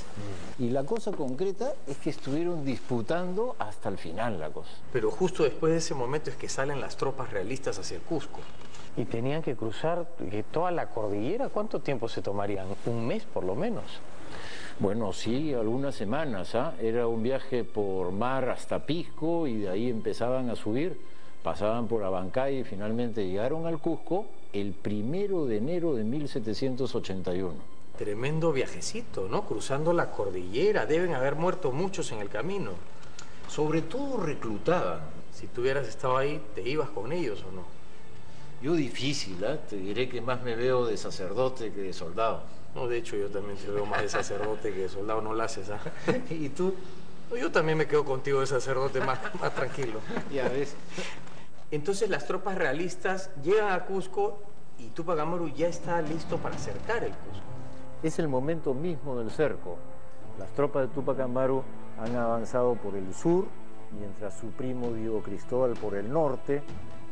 Y la cosa concreta es que estuvieron disputando hasta el final la cosa. Pero justo después de ese momento es que salen las tropas realistas hacia el Cusco. Y tenían que cruzar toda la cordillera. ¿Cuánto tiempo se tomarían? Un mes por lo menos. Bueno, sí, algunas semanas. Era un viaje por mar hasta Pisco y de ahí empezaban a subir. Pasaban por Abancay y finalmente llegaron al Cusco el 1 de enero de 1781. Tremendo viajecito, ¿no? Cruzando la cordillera. Deben haber muerto muchos en el camino. Sobre todo reclutaban. Si tú hubieras estado ahí, ¿te ibas con ellos o no? Yo difícil, Te diré que más me veo de sacerdote que de soldado. No, de hecho yo también te veo más de sacerdote que de soldado, no lo haces, ¿ah? ¿Y tú? Yo también me quedo contigo de sacerdote más tranquilo. Ya ves. Entonces las tropas realistas llegan a Cusco y Túpac Amaru ya está listo para cercar el Cusco. Es el momento mismo del cerco. Las tropas de Túpac Amaru han avanzado por el sur, mientras su primo Diego Cristóbal por el norte.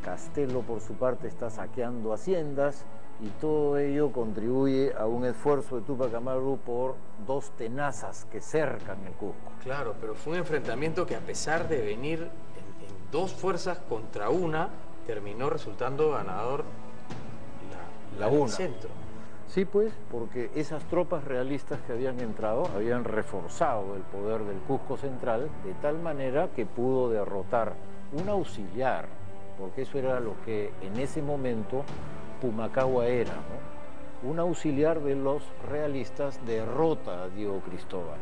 Castelo, por su parte, está saqueando haciendas y todo ello contribuye a un esfuerzo de Túpac Amaru por dos tenazas que cercan el Cusco. Claro, pero fue un enfrentamiento que, a pesar de venir en dos fuerzas contra una, terminó resultando ganador la del centro. Sí, pues, porque esas tropas realistas que habían entrado habían reforzado el poder del Cusco central de tal manera que pudo derrotar un auxiliar, porque eso era lo que en ese momento Pumacahua era, ¿no? Un auxiliar de los realistas derrota a Diego Cristóbal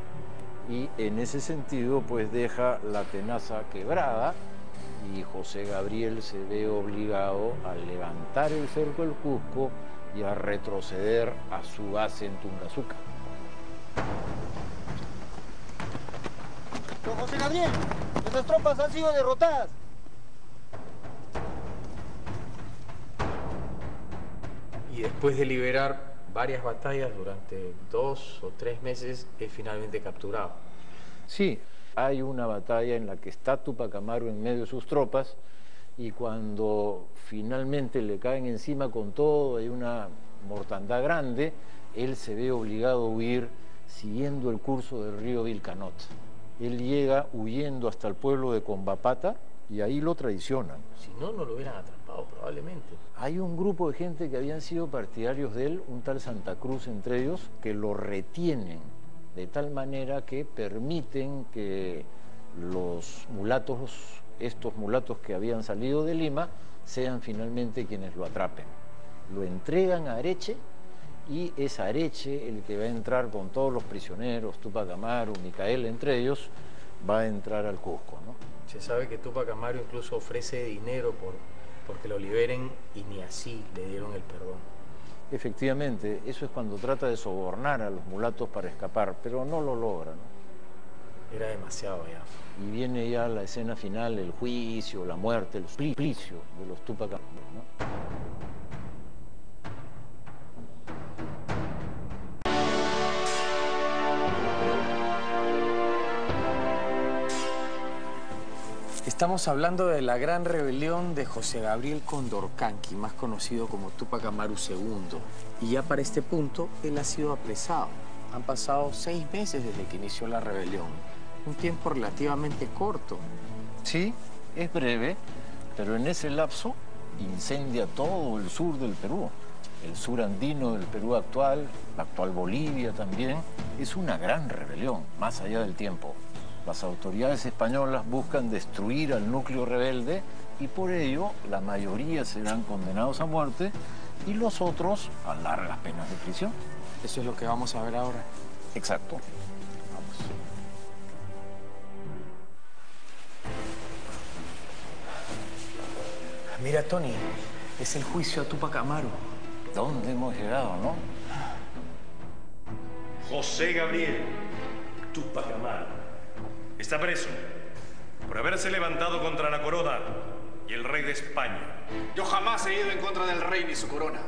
y en ese sentido pues deja la tenaza quebrada y José Gabriel se ve obligado a levantar el cerco del Cusco y a retroceder a su base en Tungazuca. Don José Gabriel, nuestras tropas han sido derrotadas. Y después de liberar varias batallas durante 2 o 3 meses, es finalmente capturado. Sí, hay una batalla en la que está Túpac Amaru en medio de sus tropas y cuando finalmente le caen encima con todo, hay una mortandad grande, él se ve obligado a huir siguiendo el curso del río Vilcanot. Él llega huyendo hasta el pueblo de Combapata y ahí lo traicionan. Si no, no lo hubieran atrapado probablemente. Hay un grupo de gente que habían sido partidarios de él, un tal Santa Cruz entre ellos, que lo retienen de tal manera que permiten que los mulatos, estos mulatos que habían salido de Lima, sean finalmente quienes lo atrapen. Lo entregan a Areche y es Areche el que va a entrar con todos los prisioneros, Túpac Amaru, Micaela entre ellos, va a entrar al Cusco, ¿no? Se sabe que Túpac Amaru incluso ofrece dinero porque lo liberen y ni así le dieron el perdón. Efectivamente, eso es cuando trata de sobornar a los mulatos para escapar, pero no lo logra, ¿no? Era demasiado ya. Y viene ya la escena final, el juicio, la muerte, el suplicio de los Túpac Amaru, ¿no? Estamos hablando de la gran rebelión de José Gabriel Condorcanqui, más conocido como Túpac Amaru II. Y ya para este punto, él ha sido apresado. Han pasado 6 meses desde que inició la rebelión. Un tiempo relativamente corto. Sí, es breve, pero en ese lapso incendia todo el sur del Perú. El sur andino del Perú actual, la actual Bolivia también. Es una gran rebelión, más allá del tiempo. Las autoridades españolas buscan destruir al núcleo rebelde y por ello la mayoría serán condenados a muerte y los otros a largas penas de prisión. Eso es lo que vamos a ver ahora. Exacto. Vamos. Mira, Tony, es el juicio a Túpac Amaru. ¿Dónde hemos llegado, no? José Gabriel Túpac Amaru está preso por haberse levantado contra la corona y el rey de España. Yo jamás he ido en contra del rey ni su corona.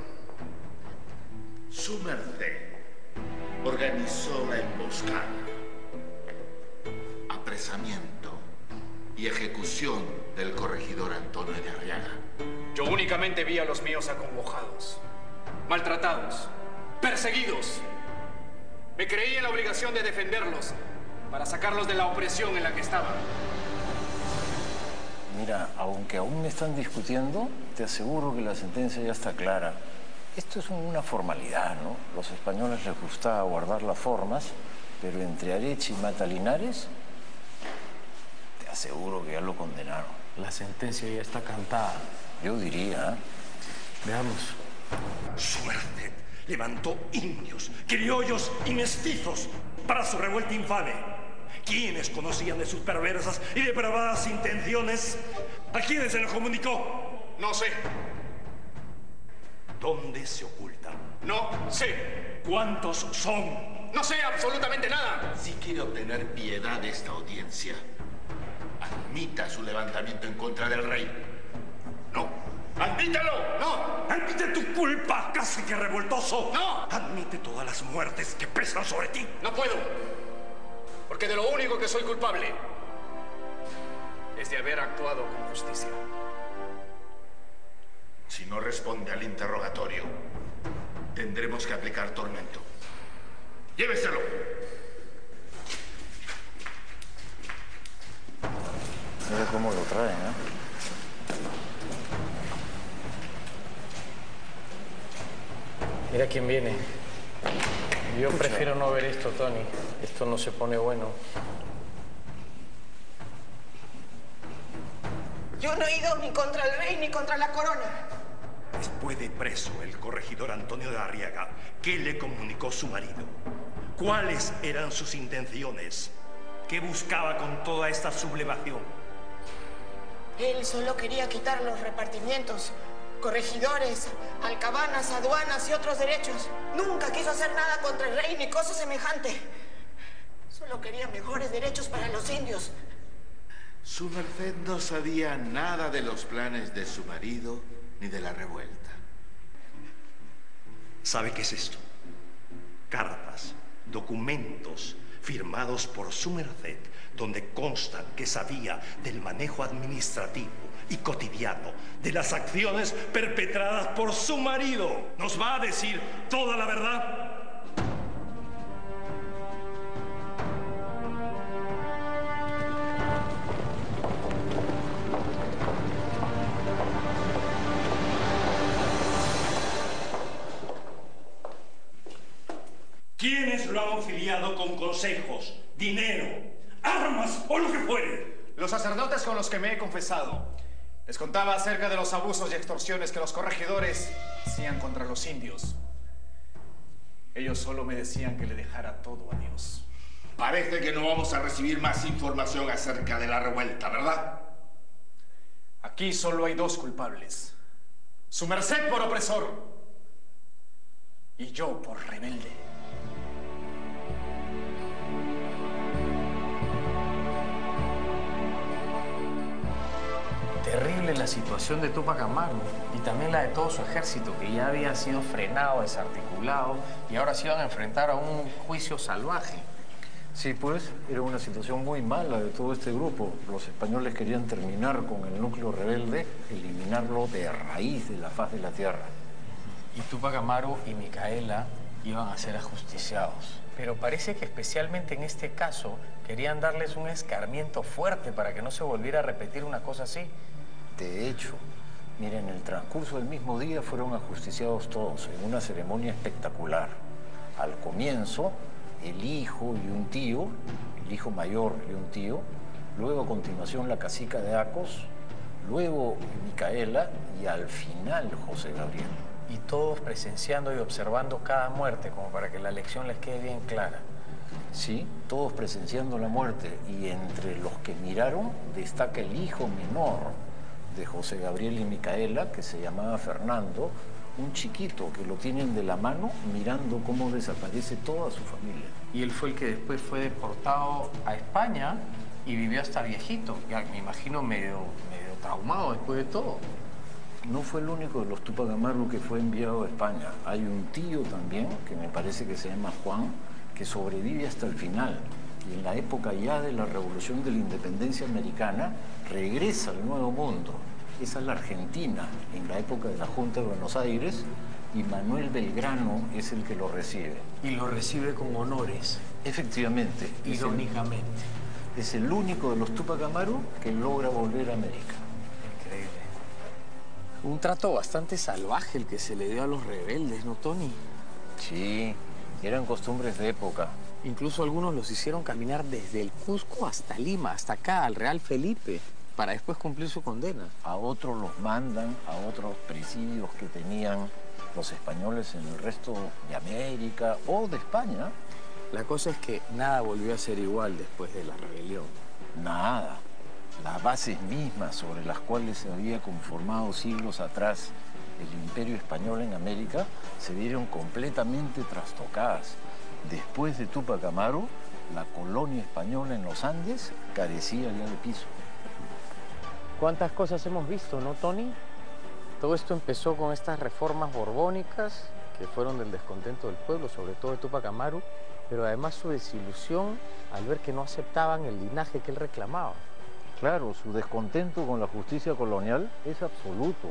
Su merced organizó la emboscada, apresamiento y ejecución del corregidor Antonio de Arriaga. Yo únicamente vi a los míos acongojados, maltratados, perseguidos. Me creí en la obligación de defenderlos para sacarlos de la opresión en la que estaban. Mira, aunque aún me están discutiendo, te aseguro que la sentencia ya está clara. Esto es una formalidad, ¿no? Los españoles les gustaba guardar las formas, pero entre Areche y Matalinares, te aseguro que ya lo condenaron. La sentencia ya está cantada. Yo diría, ¿eh? Veamos. Su merced levantó indios, criollos y mestizos para su revuelta infame. ¿Quiénes conocían de sus perversas y depravadas intenciones? ¿A quiénes se lo comunicó? No sé. ¿Dónde se ocultan? No sé. ¿Cuántos son? No sé absolutamente nada. Si quiere obtener piedad de esta audiencia, admita su levantamiento en contra del rey. No. ¡Admítelo! ¡No! ¡Admite tu culpa, casi que revoltoso! ¡No! ¡Admite todas las muertes que pesan sobre ti! No puedo. Porque de lo único que soy culpable es de haber actuado con justicia. Si no responde al interrogatorio, tendremos que aplicar tormento. ¡Lléveselo! Mira cómo lo traen, ¿eh? Mira quién viene. Yo prefiero no ver esto, Tony. Esto no se pone bueno. Yo no he ido ni contra el rey ni contra la corona. Después de preso el corregidor Antonio de Arriaga, ¿qué le comunicó su marido? ¿Cuáles eran sus intenciones? ¿Qué buscaba con toda esta sublevación? Él solo quería quitar los repartimientos, corregidores, alcabanas, aduanas y otros derechos. Nunca quiso hacer nada contra el rey ni cosa semejante. Solo quería mejores derechos para los indios. Su merced no sabía nada de los planes de su marido ni de la revuelta. ¿Sabe qué es esto? Cartas, documentos firmados por su merced, donde consta que sabía del manejo administrativo y cotidiano de las acciones perpetradas por su marido. ¿Nos va a decir toda la verdad? ¿Quiénes lo han auxiliado con consejos, dinero, armas o lo que fuere? Los sacerdotes con los que me he confesado. Les contaba acerca de los abusos y extorsiones que los corregidores hacían contra los indios. Ellos solo me decían que le dejara todo a Dios. Parece que no vamos a recibir más información acerca de la revuelta, ¿verdad? Aquí solo hay 2 culpables. Su merced por opresor y yo por rebelde. Terrible la situación de Túpac Amaru y también la de todo su ejército, que ya había sido frenado, desarticulado y ahora se iban a enfrentar a un juicio salvaje. Sí, pues, era una situación muy mala de todo este grupo. Los españoles querían terminar con el núcleo rebelde, eliminarlo de raíz de la faz de la tierra. Y Túpac Amaru y Micaela iban a ser ajusticiados. Pero parece que especialmente en este caso querían darles un escarmiento fuerte para que no se volviera a repetir una cosa así. De hecho, miren, en el transcurso del mismo día fueron ajusticiados todos en una ceremonia espectacular. Al comienzo, el hijo y un tío, el hijo mayor y un tío, luego a continuación la cacica de Acos, luego Micaela y al final José Gabriel. Y todos presenciando y observando cada muerte, como para que la lección les quede bien clara. Sí, todos presenciando la muerte, y entre los que miraron destaca el hijo menor de José Gabriel y Micaela, que se llamaba Fernando, un chiquito que lo tienen de la mano mirando cómo desaparece toda su familia. Y él fue el que después fue deportado a España y vivió hasta viejito. Ya me imagino medio traumado después de todo. No fue el único de los Túpac Amaru que fue enviado a España. Hay un tío también, que me parece que se llama Juan, que sobrevive hasta el final. Y en la época ya de la Revolución de la Independencia Americana, regresa al Nuevo Mundo. Es a la Argentina, en la época de la Junta de Buenos Aires, y Manuel Belgrano es el que lo recibe. Y lo recibe con honores. Efectivamente. Irónicamente. Es el único de los Túpac Amaru que logra volver a América. Increíble. Un trato bastante salvaje el que se le dio a los rebeldes, ¿no, Tony? Sí, eran costumbres de época. Incluso algunos los hicieron caminar desde el Cusco hasta Lima, hasta acá, al Real Felipe, para después cumplir su condena. A otros los mandan a otros presidios que tenían los españoles en el resto de América o de España. La cosa es que nada volvió a ser igual después de la rebelión. Nada. Las bases mismas sobre las cuales se había conformado siglos atrás el Imperio Español en América se vieron completamente trastocadas. Después de Túpac Amaru, la colonia española en los Andes carecía ya de piso. ¿Cuántas cosas hemos visto, no, Tony? Todo esto empezó con estas reformas borbónicas que fueron del descontento del pueblo, sobre todo de Túpac Amaru, pero además su desilusión al ver que no aceptaban el linaje que él reclamaba. Claro, su descontento con la justicia colonial es absoluto,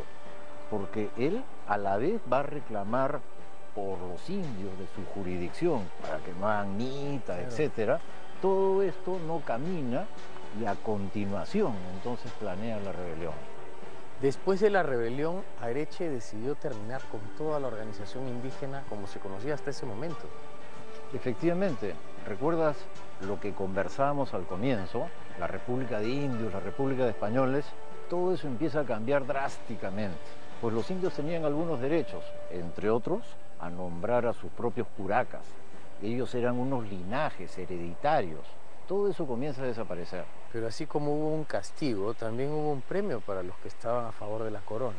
porque él a la vez va a reclamar por los indios de su jurisdicción, para que no hagan mita, etc. Todo esto no camina y a continuación entonces planea la rebelión. Después de la rebelión, Areche decidió terminar con toda la organización indígena como se conocía hasta ese momento. Efectivamente, ¿recuerdas lo que conversábamos al comienzo? La República de Indios, la República de Españoles, todo eso empieza a cambiar drásticamente. Pues los indios tenían algunos derechos, entre otros, a nombrar a sus propios curacas. Ellos eran unos linajes hereditarios. Todo eso comienza a desaparecer. Pero así como hubo un castigo, también hubo un premio para los que estaban a favor de la corona.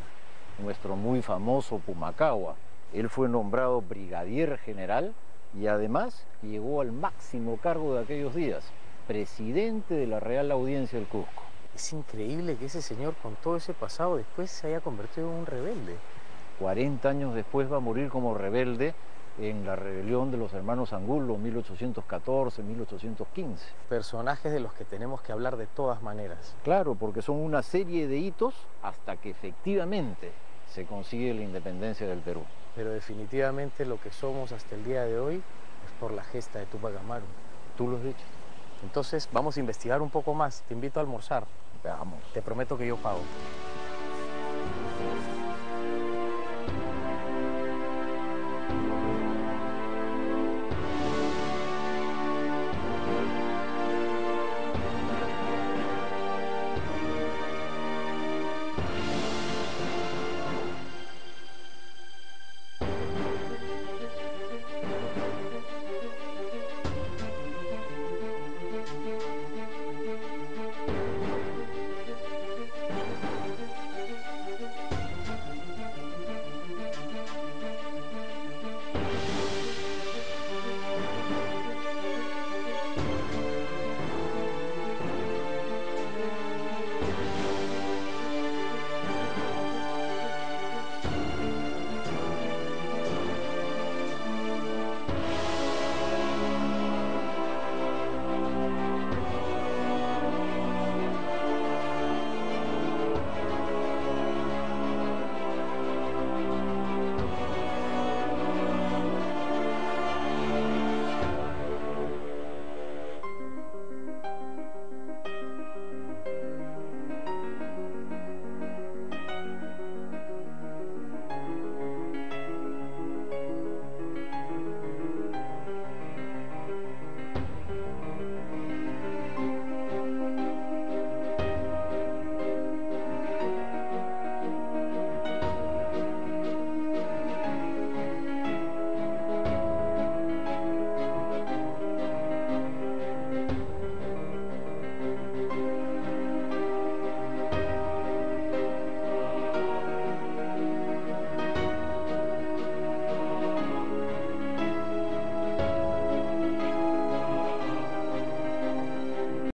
Nuestro muy famoso Pumacahua. Él fue nombrado brigadier general y además llegó al máximo cargo de aquellos días, presidente de la Real Audiencia del Cusco. Es increíble que ese señor con todo ese pasado después se haya convertido en un rebelde. 40 años después va a morir como rebelde en la rebelión de los hermanos Angulo, 1814-1815. Personajes de los que tenemos que hablar de todas maneras. Claro, porque son una serie de hitos hasta que efectivamente se consigue la independencia del Perú. Pero definitivamente lo que somos hasta el día de hoy es por la gesta de Túpac Amaru. Tú lo has dicho. Entonces vamos a investigar un poco más. Te invito a almorzar. Vamos. Te prometo que yo pago.